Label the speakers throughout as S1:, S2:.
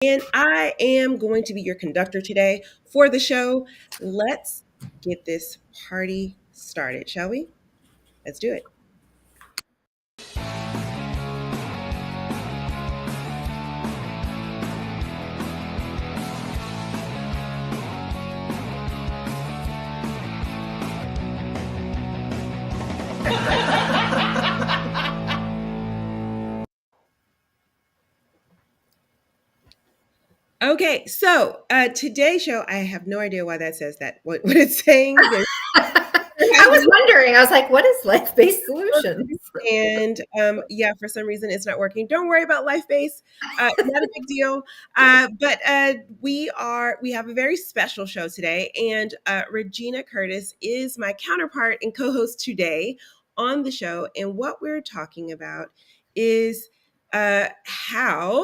S1: And I am going to be your conductor today for the show. Let's get this party started, shall we? Let's do it. Okay, so today's show, I have no idea why that says that. What it's saying?
S2: I was wondering. I was like, what is life-based solutions?
S1: And yeah, for some reason it's not working. Don't worry about life base. Not a big deal. But we have a very special show today, and Regina Curtis is my counterpart and co-host today on the show. And what we're talking about is how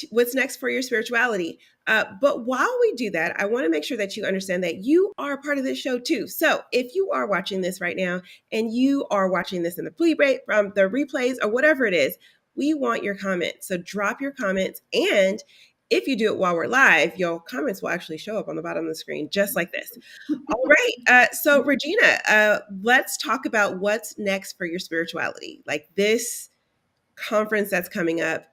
S1: what's next for your spirituality. But while we do that, I want to make sure that you understand that you are part of this show too. So if you are watching this right now and you are watching this in the playback from the replays or whatever it is, we want your comments. So drop your comments. And if you do it while we're live, your comments will actually show up on the bottom of the screen, just like this. All right. So Regina, let's talk about what's next for your spirituality. Like this conference that's coming up,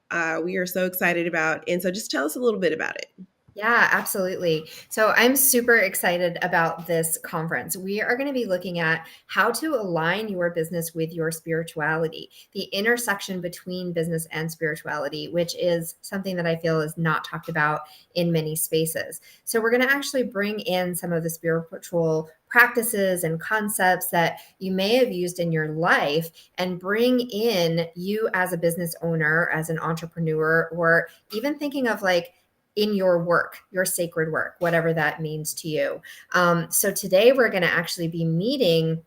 S1: we are so excited about. And so just tell us a little bit about it.
S2: Yeah, absolutely. So I'm super excited about this conference. We are going to be looking at how to align your business with your spirituality, the intersection between business and spirituality, which is something that I feel is not talked about in many spaces. So we're going to actually bring in some of the spiritual practices and concepts that you may have used in your life and bring in you as a business owner, as an entrepreneur, or even thinking of like, in your work, your sacred work, whatever that means to you. So today we're going to actually be meeting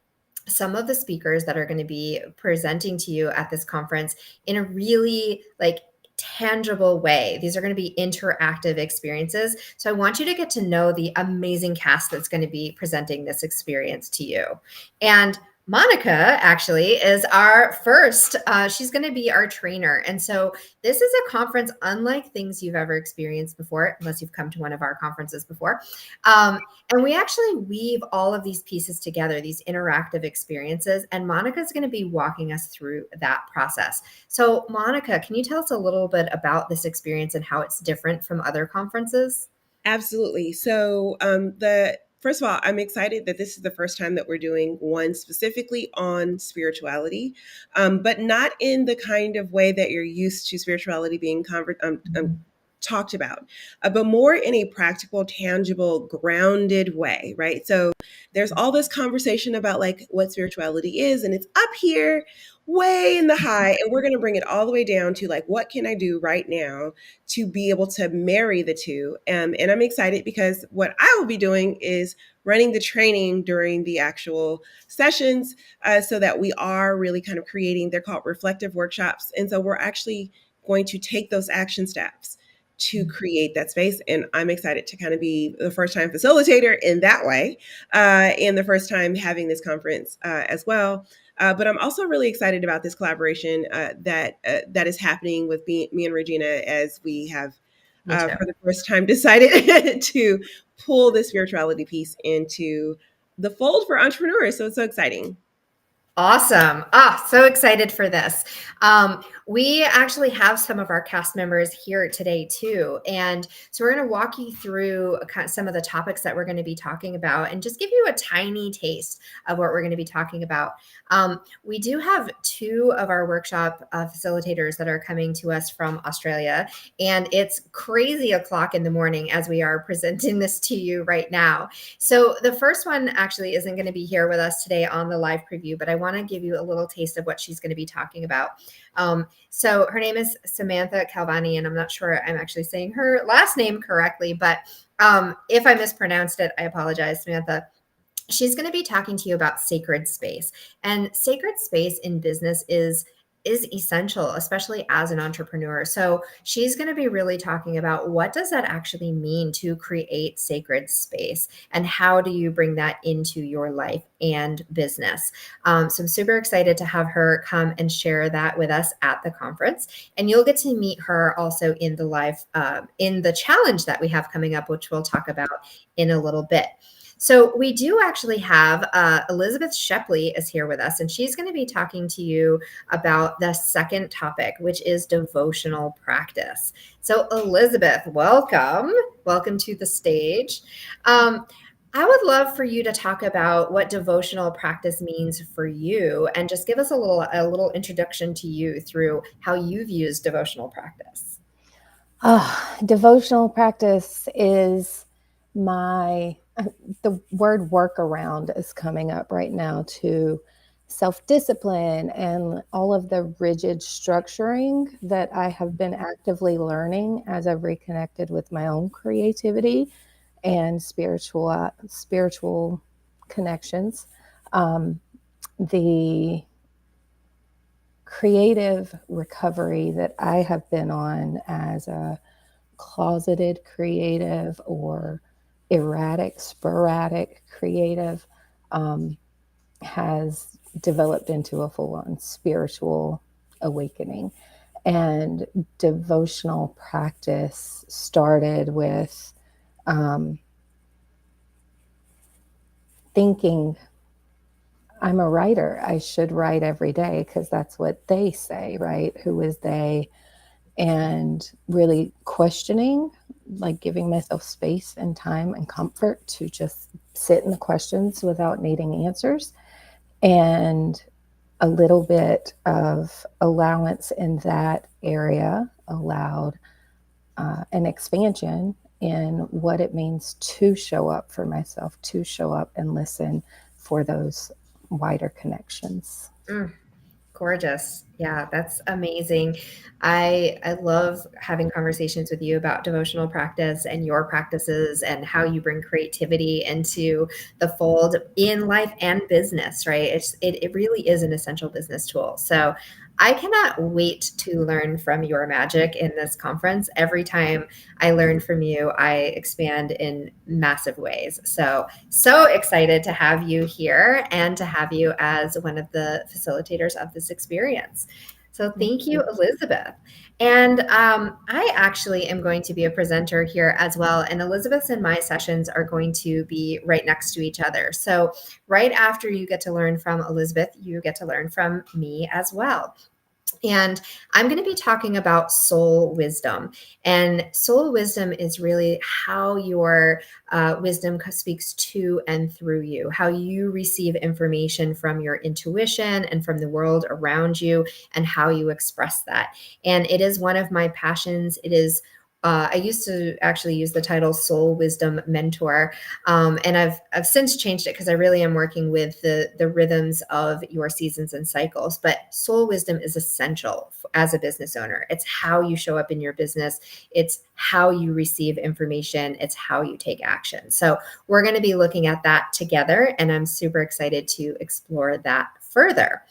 S2: some of the speakers that are going to be presenting to you at this conference in a really like tangible way. These are going to be interactive experiences. So I want you to get to know the amazing cast that's going to be presenting this experience to you. And Monica actually is our first, she's going to be our trainer. And so this is a conference unlike things you've ever experienced before, unless you've come to one of our conferences before. And we actually weave all of these pieces together, these interactive experiences. And Monica's going to be walking us through that process. So Monica, can you tell us a little bit about this experience and how it's different from other conferences?
S1: Absolutely. So the first of all, I'm excited that this is the first time that we're doing one specifically on spirituality, but not in the kind of way that you're used to spirituality being talked about, but more in a practical, tangible, grounded way, right? So there's all this conversation about like what spirituality is, and it's up here way in the high, and we're going to bring it all the way down to like, what can I do right now to be able to marry the two? And I'm excited because what I will be doing is running the training during the actual sessions, so that we are really kind of creating, they're called reflective workshops. And so we're actually going to take those action steps to create that space. And I'm excited to kind of be the first time facilitator in that way, and the first time having this conference as well. But I'm also really excited about this collaboration that is happening with me and Regina, as we have for the first time decided to pull the spirituality piece into the fold for entrepreneurs. So it's so exciting.
S2: Awesome. So excited for this. We actually have some of our cast members here today too. And so we're going to walk you through some of the topics that we're going to be talking about and just give you a tiny taste of what we're going to be talking about. We do have two of our workshop facilitators that are coming to us from Australia, and it's crazy o'clock in the morning as we are presenting this to you right now. So the first one actually isn't going to be here with us today on the live preview, but I want to give you a little taste of what she's going to be talking about. So her name is Samantha Calvani, and I'm not sure I'm actually saying her last name correctly, but if I mispronounced it, I apologize, Samantha. She's going to be talking to you about sacred space. And sacred space in business is is essential, especially as an entrepreneur. So she's going to be really talking about what does that actually mean to create sacred space, and how do you bring that into your life and business. So I'm super excited to have her come and share that with us at the conference. And you'll get to meet her also in the live, in the challenge that we have coming up, which we'll talk about in a little bit. So we do actually have Elizabeth Shepley is here with us, and she's going to be talking to you about the second topic, which is devotional practice. So Elizabeth, welcome. Welcome to the stage. I would love for you to talk about what devotional practice means for you, and just give us a little introduction to you through how you've used devotional practice.
S3: Devotional practice is the word workaround is coming up right now to self-discipline and all of the rigid structuring that I have been actively learning as I've reconnected with my own creativity and spiritual connections. The creative recovery that I have been on as a closeted creative or erratic, sporadic creative has developed into a full on spiritual awakening. And devotional practice started with thinking, I'm a writer. I should write every day because that's what they say, right? Who is they? And really questioning, like giving myself space and time and comfort to just sit in the questions without needing answers. And a little bit of allowance in that area allowed an expansion in what it means to show up for myself, to show up and listen for those wider connections.
S2: Gorgeous. Yeah, that's amazing. I love having conversations with you about devotional practice and your practices and how you bring creativity into the fold in life and business, right? It really is an essential business tool. So I cannot wait to learn from your magic in this conference. Every time I learn from you, I expand in massive ways. So excited to have you here and to have you as one of the facilitators of this experience. So thank you, Elizabeth. And I actually am going to be a presenter here as well. And Elizabeth's and my sessions are going to be right next to each other. So right after you get to learn from Elizabeth, you get to learn from me as well. And I'm going to be talking about soul wisdom. And soul wisdom is really how your wisdom speaks to and through you, how you receive information from your intuition and from the world around you, and how you express that. And it is one of my passions. It is I used to actually use the title Soul Wisdom Mentor, and I've since changed it because I really am working with the rhythms of your seasons and cycles. But soul wisdom is essential as a business owner. It's how you show up in your business. It's how you receive information. It's how you take action. So we're going to be looking at that together, and I'm super excited to explore that further.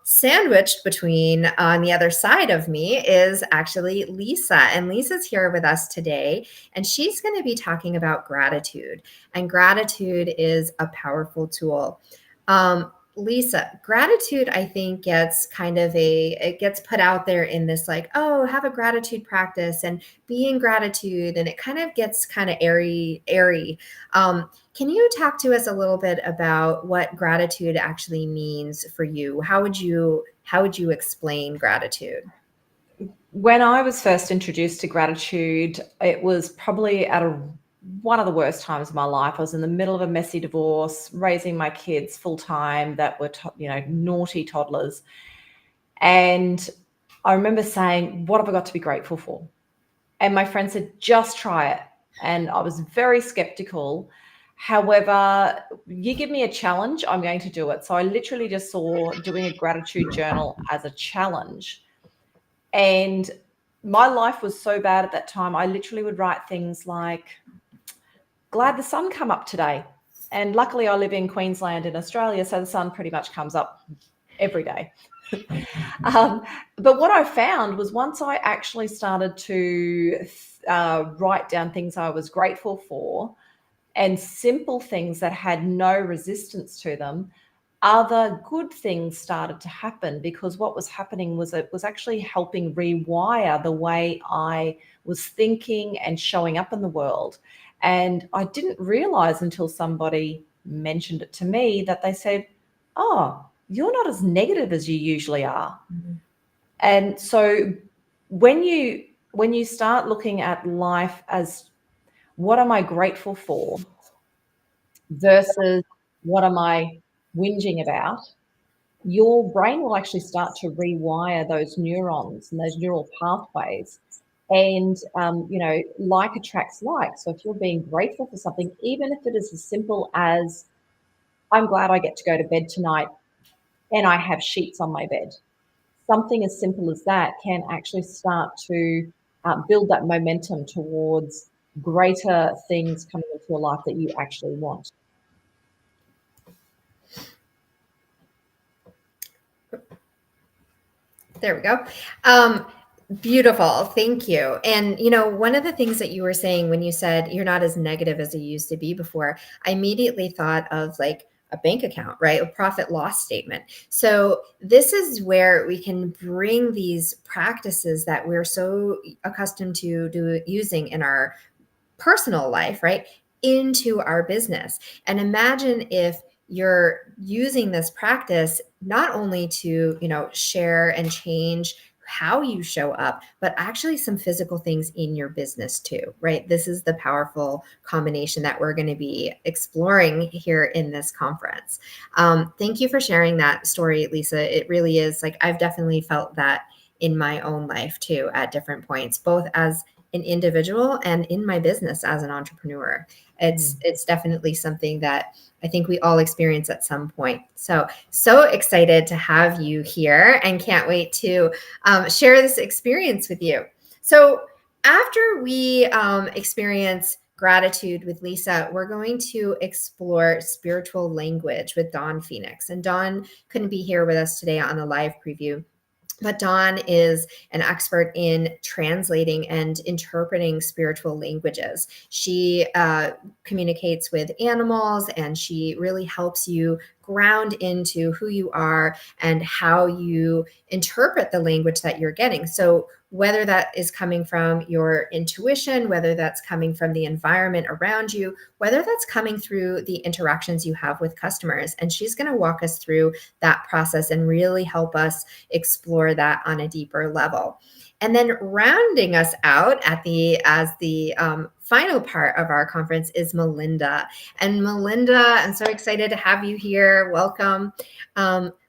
S2: Sandwiched between on the other side of me is actually Lisa. And Lisa's here with us today. And she's going to be talking about gratitude. And gratitude is a powerful tool. Lisa, gratitude, I think, it gets put out there in this like, oh, have a gratitude practice and be in gratitude. And it kind of gets kind of airy. Can you talk to us a little bit about what gratitude actually means for you? How would you explain gratitude?
S4: When I was first introduced to gratitude, it was probably one of the worst times of my life. I was in the middle of a messy divorce, raising my kids full time that were, naughty toddlers. And I remember saying, what have I got to be grateful for? And my friend said, just try it. And I was very skeptical. However, you give me a challenge, I'm going to do it. So I literally just saw doing a gratitude journal as a challenge. And my life was so bad at that time. I literally would write things like, glad the sun come up today. And luckily I live in Queensland in Australia, so the sun pretty much comes up every day. But what I found was once I actually started to write down things I was grateful for and simple things that had no resistance to them, other good things started to happen, because what was happening was it was actually helping rewire the way I was thinking and showing up in the world. And I didn't realize until somebody mentioned it to me that they said, "Oh, you're not as negative as you usually are."
S2: Mhm.
S4: And so when you start looking at life as what am I grateful for versus what am I whinging about, your brain will actually start to rewire those neurons and those neural pathways. And, like attracts like. So if you're being grateful for something, even if it is as simple as, I'm glad I get to go to bed tonight and I have sheets on my bed. Something as simple as that can actually start to build that momentum towards greater things coming into your life that you actually want.
S2: There we go. Beautiful. Thank you. And, one of the things that you were saying when you said you're not as negative as you used to be before, I immediately thought of like a bank account, right? A profit loss statement. So, this is where we can bring these practices that we're so accustomed to using in our personal life, right, into our business. And imagine if you're using this practice not only to, share and change how you show up, but actually some physical things in your business too, right? This is the powerful combination that we're going to be exploring here in this conference. Thank you for sharing that story, Lisa. It really is like I've definitely felt that in my own life too at different points, both as an individual and in my business as an entrepreneur. It's definitely something that I think we all experience at some point. So excited to have you here and can't wait to share this experience with you. So after we experience gratitude with Lisa, we're going to explore spiritual language with Dawn Phoenix. And Dawn couldn't be here with us today on the live preview, but Dawn is an expert in translating and interpreting spiritual languages. She communicates with animals, and she really helps you ground into who you are and how you interpret the language that you're getting. So whether that is coming from your intuition, whether that's coming from the environment around you, whether that's coming through the interactions you have with customers. And she's going to walk us through that process and really help us explore that on a deeper level. And then rounding us out as the final part of our conference is Melinda. And Melinda, I'm so excited to have you here. Welcome.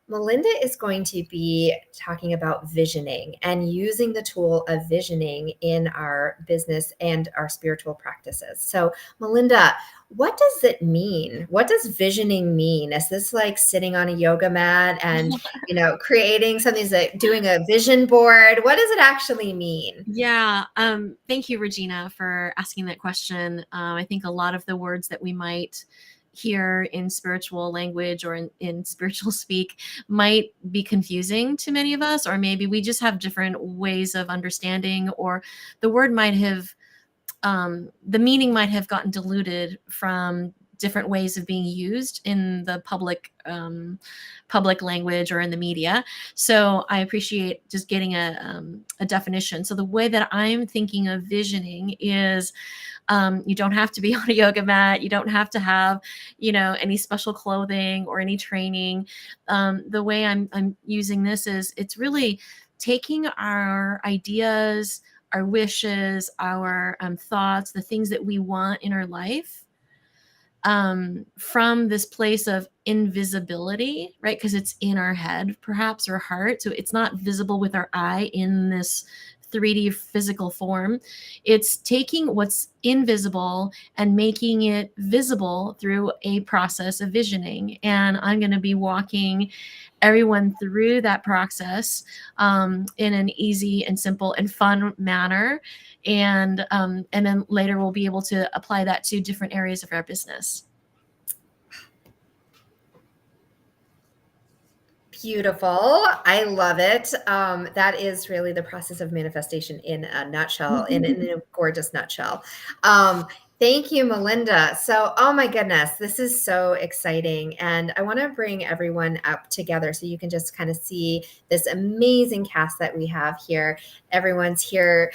S2: Melinda is going to be talking about visioning and using the tool of visioning in our business and our spiritual practices. So, Melinda, what does it mean? What does visioning mean? Is this like sitting on a yoga mat and, creating something, like doing a vision board? What does it actually mean?
S5: Yeah. Thank you, Regina, for asking that question. I think a lot of the words that we might hear in spiritual language or in spiritual speak might be confusing to many of us, or maybe we just have different ways of understanding, or the word might have the meaning might have gotten diluted from different ways of being used in the public language or in the media. So I appreciate just getting a definition. So the way that I'm thinking of visioning is you don't have to be on a yoga mat. You don't have to have, any special clothing or any training. The way I'm using this is it's really taking our ideas, our wishes, our thoughts, the things that we want in our life, from this place of invisibility, right? Because it's in our head, perhaps, or heart. So it's not visible with our eye in this 3D physical form. It's taking what's invisible and making it visible through a process of visioning. And I'm going to be walking everyone through that process in an easy and simple and fun manner. And then later we'll be able to apply that to different areas of our business.
S2: Beautiful. I love it. That is really the process of manifestation in a nutshell, in a gorgeous nutshell. Thank you, Melinda. So, oh my goodness, this is so exciting. And I want to bring everyone up together so you can just kind of see this amazing cast that we have here. Everyone's here.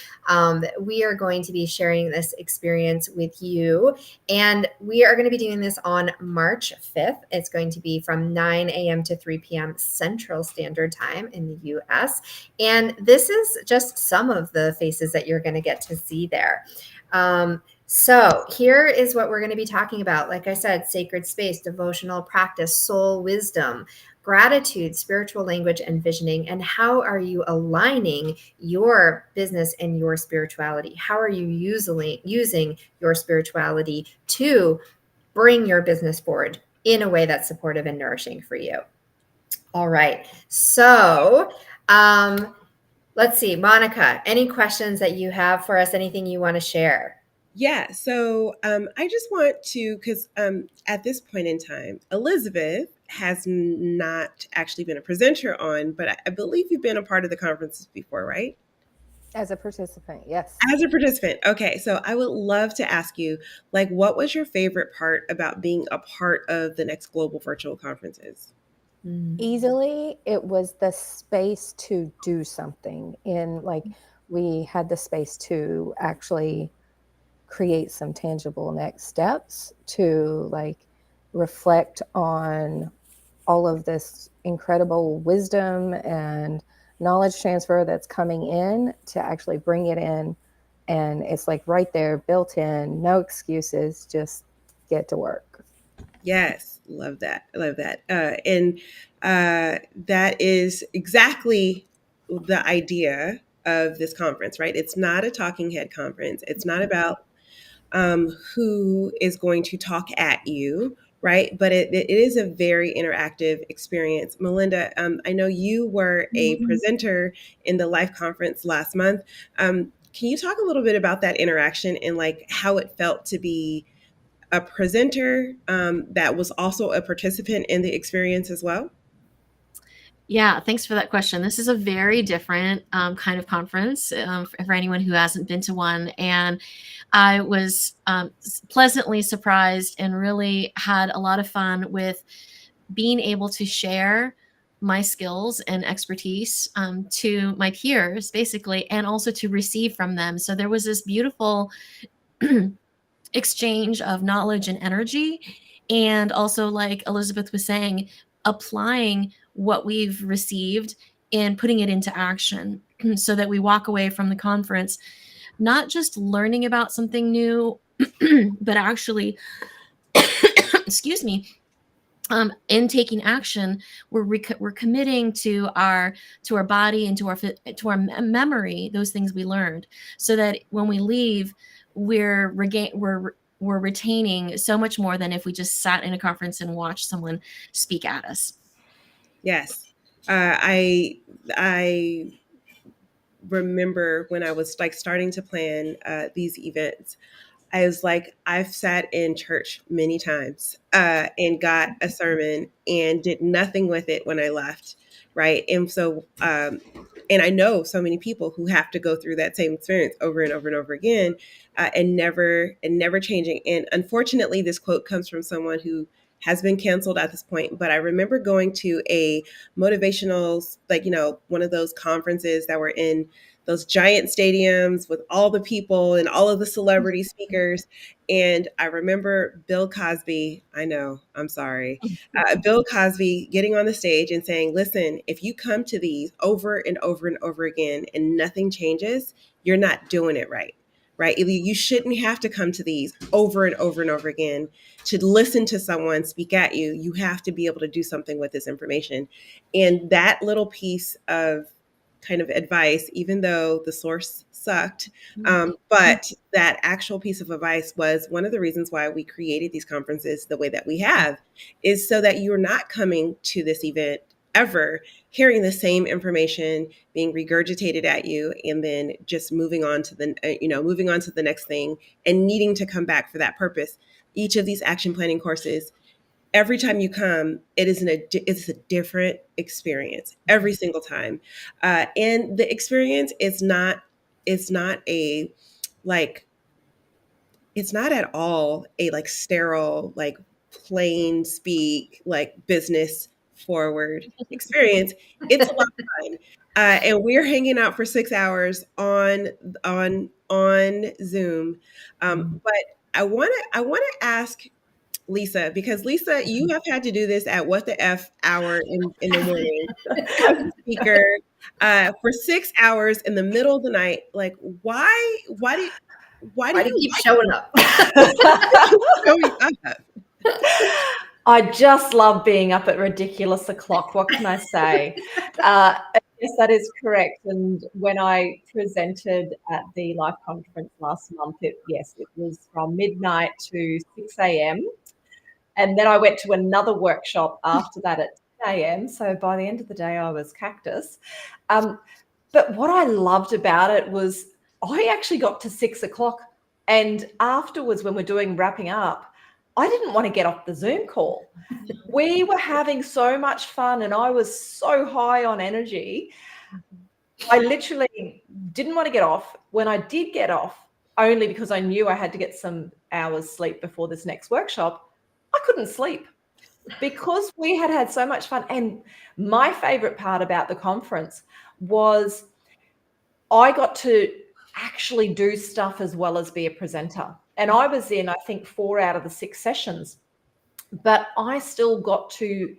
S2: We are going to be sharing this experience with you. And we are going to be doing this on March 5th. It's going to be from 9 a.m. to 3 p.m. Central Standard Time in the US. And this is just some of the faces that you're going to get to see there. So here is what we're going to be talking about. Like I said, sacred space, devotional practice, soul wisdom, gratitude, spiritual language, and visioning. And how are you aligning your business and your spirituality? How are you using your spirituality to bring your business forward in a way that's supportive and nourishing for you? All right. So let's see, Monica, any questions that you have for us? Anything you want to share?
S1: Yeah, so I just want to, because at this point in time, Elizabeth has not actually been a presenter on, but I believe you've been a part of the conferences before, right?
S3: As a participant, yes.
S1: As a participant. Okay, so I would love to ask you, like, what was your favorite part about being a part of the next global virtual conferences?
S3: Easily, it was the space to do something. In like, we had the space to actually create some tangible next steps, to like reflect on all of this incredible wisdom and knowledge transfer that's coming in, to actually bring it in. And it's like right there, built in, no excuses, just get to work.
S1: Yes, love that. I love that. And that is exactly the idea of this conference, right? It's not a talking head conference. It's not about who is going to talk at you, right? But it is a very interactive experience. Melinda, I know you were a presenter in the Life conference last month. Can you talk a little bit about that interaction and like how it felt to be a presenter that was also a participant in the experience as well?
S5: Yeah, thanks for that question. This is a very different kind of conference for anyone who hasn't been to one. And I was pleasantly surprised and really had a lot of fun with being able to share my skills and expertise to my peers, basically, and also to receive from them. So there was this beautiful exchange of knowledge and energy. And also, like Elizabeth was saying, applying what we've received and putting it into action so that we walk away from the conference not just learning about something new, but actually, excuse me, in taking action, we're committing to our body and to our memory those things we learned, so that when we leave, we're retaining so much more than if we just sat in a conference and watched someone speak at us.
S1: Yes. I remember when I was like starting to plan these events, I was like, I've sat in church many times and got a sermon and did nothing with it when I left. Right. And so, and I know so many people who have to go through that same experience over and over and over again and never changing. And unfortunately, this quote comes from someone who has been canceled at this point. But I remember going to a motivational, like, one of those conferences that were in those giant stadiums with all the people and all of the celebrity speakers. And I remember Bill Cosby, I know, I'm sorry, Bill Cosby getting on the stage and saying, listen, if you come to these over and over and over again and nothing changes, you're not doing it right. Right? You shouldn't have to come to these over and over and over again to listen to someone speak at you. You have to be able to do something with this information. And that little piece of kind of advice, even though the source sucked. But that actual piece of advice was one of the reasons why we created these conferences the way that we have, is so that you're not coming to this event ever hearing the same information being regurgitated at you and then just moving on to the next thing and needing to come back for that purpose. Each of these action planning courses, every time you come, it's a different experience every single time, and the experience it's not a like it's not at all a like sterile, like plain speak, like business forward experience. It's a lot of fun. And we're hanging out for 6 hours on Zoom. But I want to ask Lisa, because Lisa, you have had to do this at what the F hour in the morning as a speaker, for 6 hours in the middle of the night. Like, why do why do
S2: Why do you
S1: you
S2: keep showing up?
S1: keep showing up?
S4: I just love being up at ridiculous o'clock. What can I say? Yes, that is correct. And when I presented at the Life Conference last month, it was from midnight to 6 a.m. And then I went to another workshop after that at 10 a.m. So by the end of the day, I was cactus. But what I loved about it was I actually got to 6 o'clock. And afterwards, when we're doing wrapping up, I didn't want to get off the Zoom call. We were having so much fun and I was so high on energy. I literally didn't want to get off. When I did get off, only because I knew I had to get some hours sleep before this next workshop, I couldn't sleep because we had had so much fun. And my favorite part about the conference was I got to actually do stuff as well as be a presenter. And I was in, I think, 4 out of the 6 sessions, but I still got to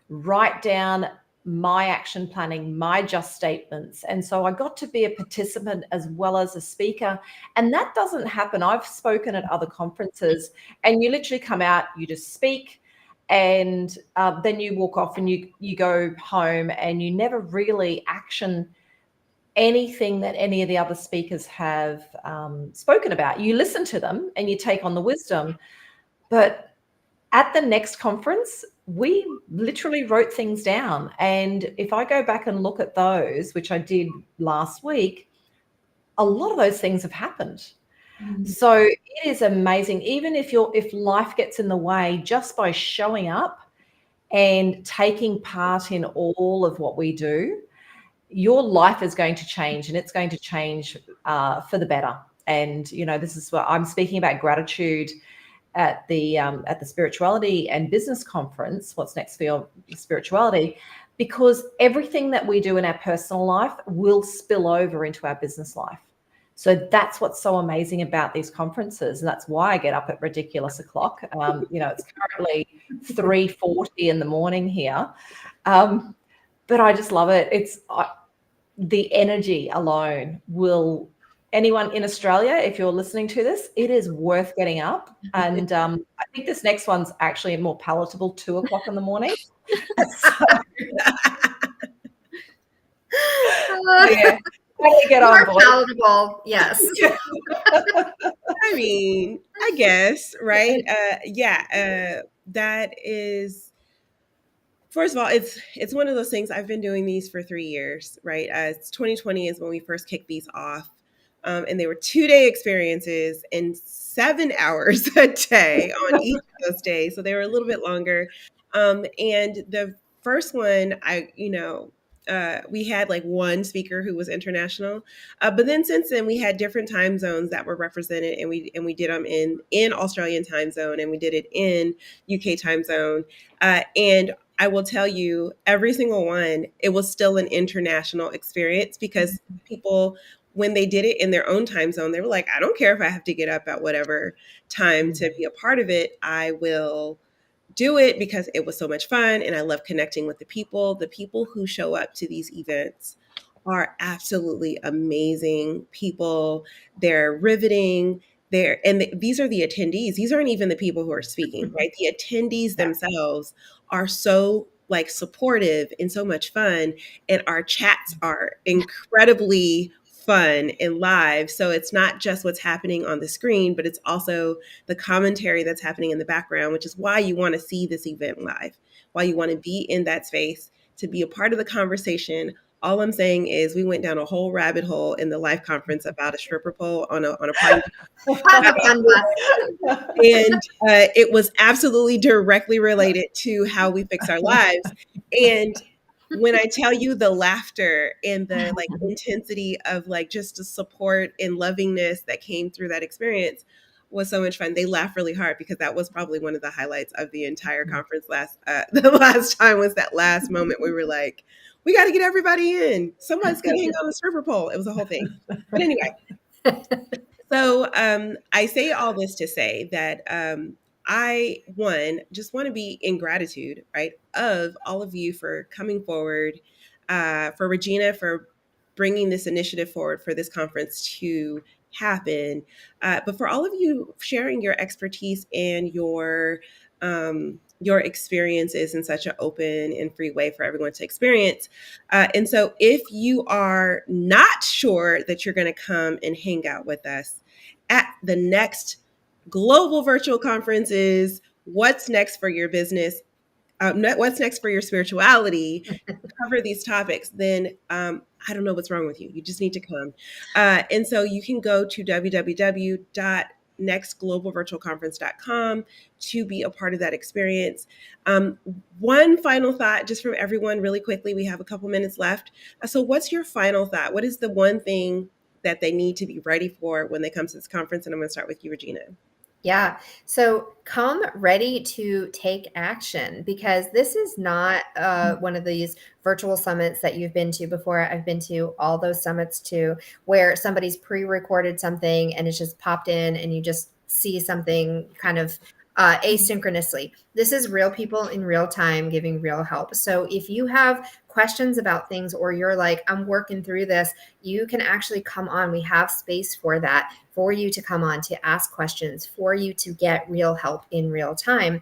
S4: write down my action planning, my just statements. And so I got to be a participant as well as a speaker. And that doesn't happen. I've spoken at other conferences and you literally come out, you just speak, and then you walk off and you go home and you never really action anything that any of the other speakers have spoken about. You listen to them and you take on the wisdom. But at the next conference, we literally wrote things down. And if I go back and look at those, which I did last week, a lot of those things have happened. So it is amazing. Even if life gets in the way, just by showing up and taking part in all of what we do, your life is going to change, and it's going to change for the better. And this is what I'm speaking about: gratitude at the spirituality and business conference. What's next for your spirituality? Because everything that we do in our personal life will spill over into our business life. So that's what's so amazing about these conferences, and that's why I get up at ridiculous o'clock. It's currently 3:40 in the morning here, but I just love it. It's the energy alone will. Anyone in Australia, if you're listening to this, it is worth getting up. And I think this next one's actually a more palatable 2 o'clock in the morning. So, yeah, totally get on board.
S2: Palatable, yes.
S1: I mean, I guess, right? That is. First of all, it's one of those things. I've been doing these for 3 years, right? It's 2020 is when we first kicked these off, and they were 2-day experiences and 7 hours a day on each of those days. So they were a little bit longer. And the first one, we had like one speaker who was international, but then since then we had different time zones that were represented, and we did them in Australian time zone, and we did it in UK time zone, and I will tell you, every single one, it was still an international experience, because people, when they did it in their own time zone, they were like, I don't care if I have to get up at whatever time to be a part of it. I will do it because it was so much fun. And I love connecting with the people. The people who show up to these events are absolutely amazing people. They're riveting. These are the attendees. These aren't even the people who are speaking, right? The attendees themselves are so like supportive and so much fun. And our chats are incredibly fun and live. So it's not just what's happening on the screen, but it's also the commentary that's happening in the background, which is why you want to see this event live, why you want to be in that space, to be a part of the conversation All I'm saying is we went down a whole rabbit hole in the Life conference about a stripper pole on a party.
S2: On the fun bus.
S1: And it was absolutely directly related to how we fix our lives. And when I tell you the laughter and the like intensity of like just the support and lovingness that came through that experience was so much fun. They laughed really hard because that was probably one of the highlights of the entire conference the last time was that last moment we were like, we got to get everybody in. Somebody's got to hang on the stripper pole. It was a whole thing. But anyway, so I say all this to say that I, one, just want to be in gratitude, right, of all of you for coming forward, for Regina for bringing this initiative forward for this conference to happen, but for all of you sharing your expertise and your experiences in such an open and free way for everyone to experience. And so if you are not sure that you're going to come and hang out with us at the next global virtual conference is what's next for your business, what's next for your spirituality, cover these topics, then I don't know what's wrong with you. You just need to come. And so you can go to www.nextglobalvirtualconference.com to be a part of that experience. One final thought, just from everyone really quickly, we have a couple minutes left. So what's your final thought? What is the one thing that they need to be ready for when they come to this conference? And I'm going to start with you, Regina.
S2: Yeah. So come ready to take action, because this is not one of these virtual summits that you've been to before. I've been to all those summits too, where somebody's pre-recorded something and it's just popped in and you just see something kind of asynchronously. This is real people in real time giving real help. So if you have questions about things, or you're like, I'm working through this, you can actually come on. We have space for that, for you to come on to ask questions, for you to get real help in real time.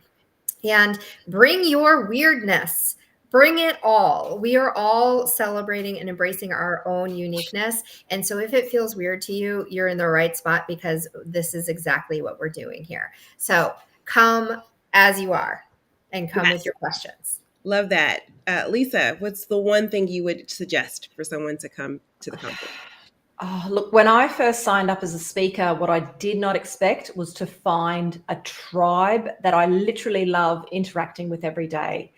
S2: And bring your weirdness. Bring it all. We are all celebrating and embracing our own uniqueness. And so if it feels weird to you, you're in the right spot, because this is exactly what we're doing here. So come as you are and come with your questions.
S1: Love that. Lisa, what's the one thing you would suggest for someone to come to the conference?
S4: Oh, look, when I first signed up as a speaker, what I did not expect was to find a tribe that I literally love interacting with every day.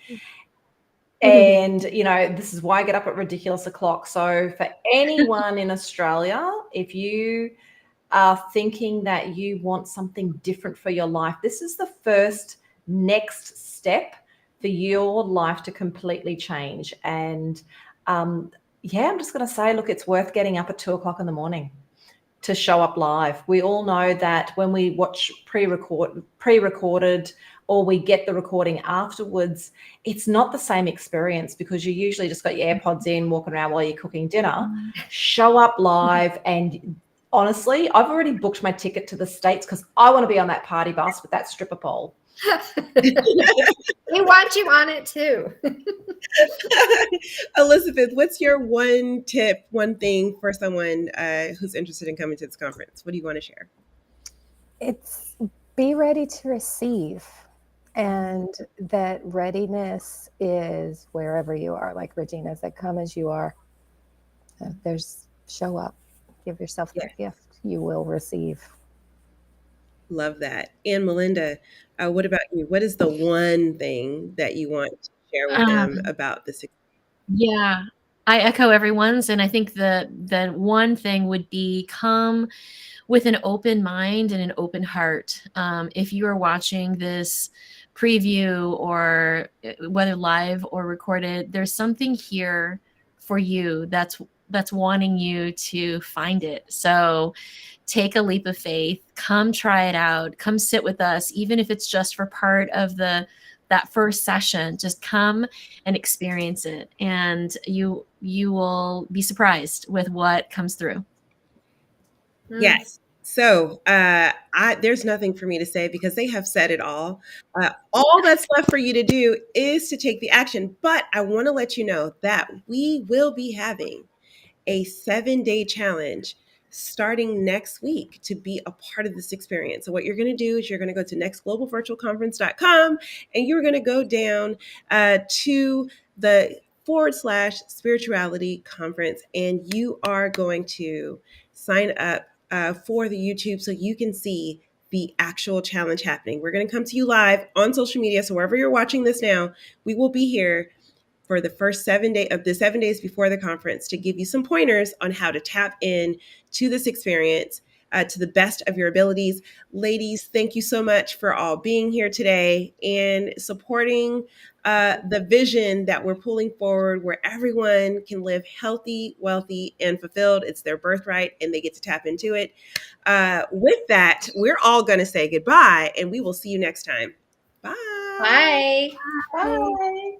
S4: And, you know, this is why I get up at ridiculous o'clock. So for anyone in Australia, if you are thinking that you want something different for your life, this is the first next step for your life to completely change. And yeah, I'm just going to say, look, it's worth getting up at 2:00 in the morning to show up live. We all know that when we watch pre-recorded, or we get the recording afterwards, it's not the same experience, because you usually just got your AirPods in, walking around while you're cooking dinner. Show up live. And honestly, I've already booked my ticket to the States because I want to be on that party bus with that stripper pole.
S2: We want you on it too.
S1: Elizabeth, what's your one tip, one thing for someone who's interested in coming to this conference? What do you want to share?
S3: It's be ready to receive. And that readiness is wherever you are, like Regina said, come as you are. Show up, give yourself the gift, you will receive.
S1: Love that. And Melinda, what about you? What is the one thing that you want to share with them about this?
S5: Yeah, I echo everyone's. And I think the one thing would be come with an open mind and an open heart. If you are watching this preview, or whether live or recorded, there's something here for you that's wanting you to find it. So take a leap of faith, come try it out, come sit with us, even if it's just for part of that first session. Just come and experience it, and you will be surprised with what comes through.
S1: Yes. So there's nothing for me to say, because they have said it all. All that's left for you to do is to take the action. But I want to let you know that we will be having a 7-day challenge starting next week to be a part of this experience. So what you're going to do is you're going to go to nextglobalvirtualconference.com, and you're going to go down to the www.youtube.com/spirituality conference. And you are going to sign up for the YouTube so you can see the actual challenge happening. We're going to come to you live on social media. So wherever you're watching this now, we will be here for the first 7 days before the conference to give you some pointers on how to tap in to this experience to the best of your abilities. Ladies, thank you so much for all being here today and supporting the vision that we're pulling forward, where everyone can live healthy, wealthy, and fulfilled. It's their birthright and they get to tap into it. With that, we're all going to say goodbye and we will see you next time. Bye.
S2: Bye.
S4: Bye.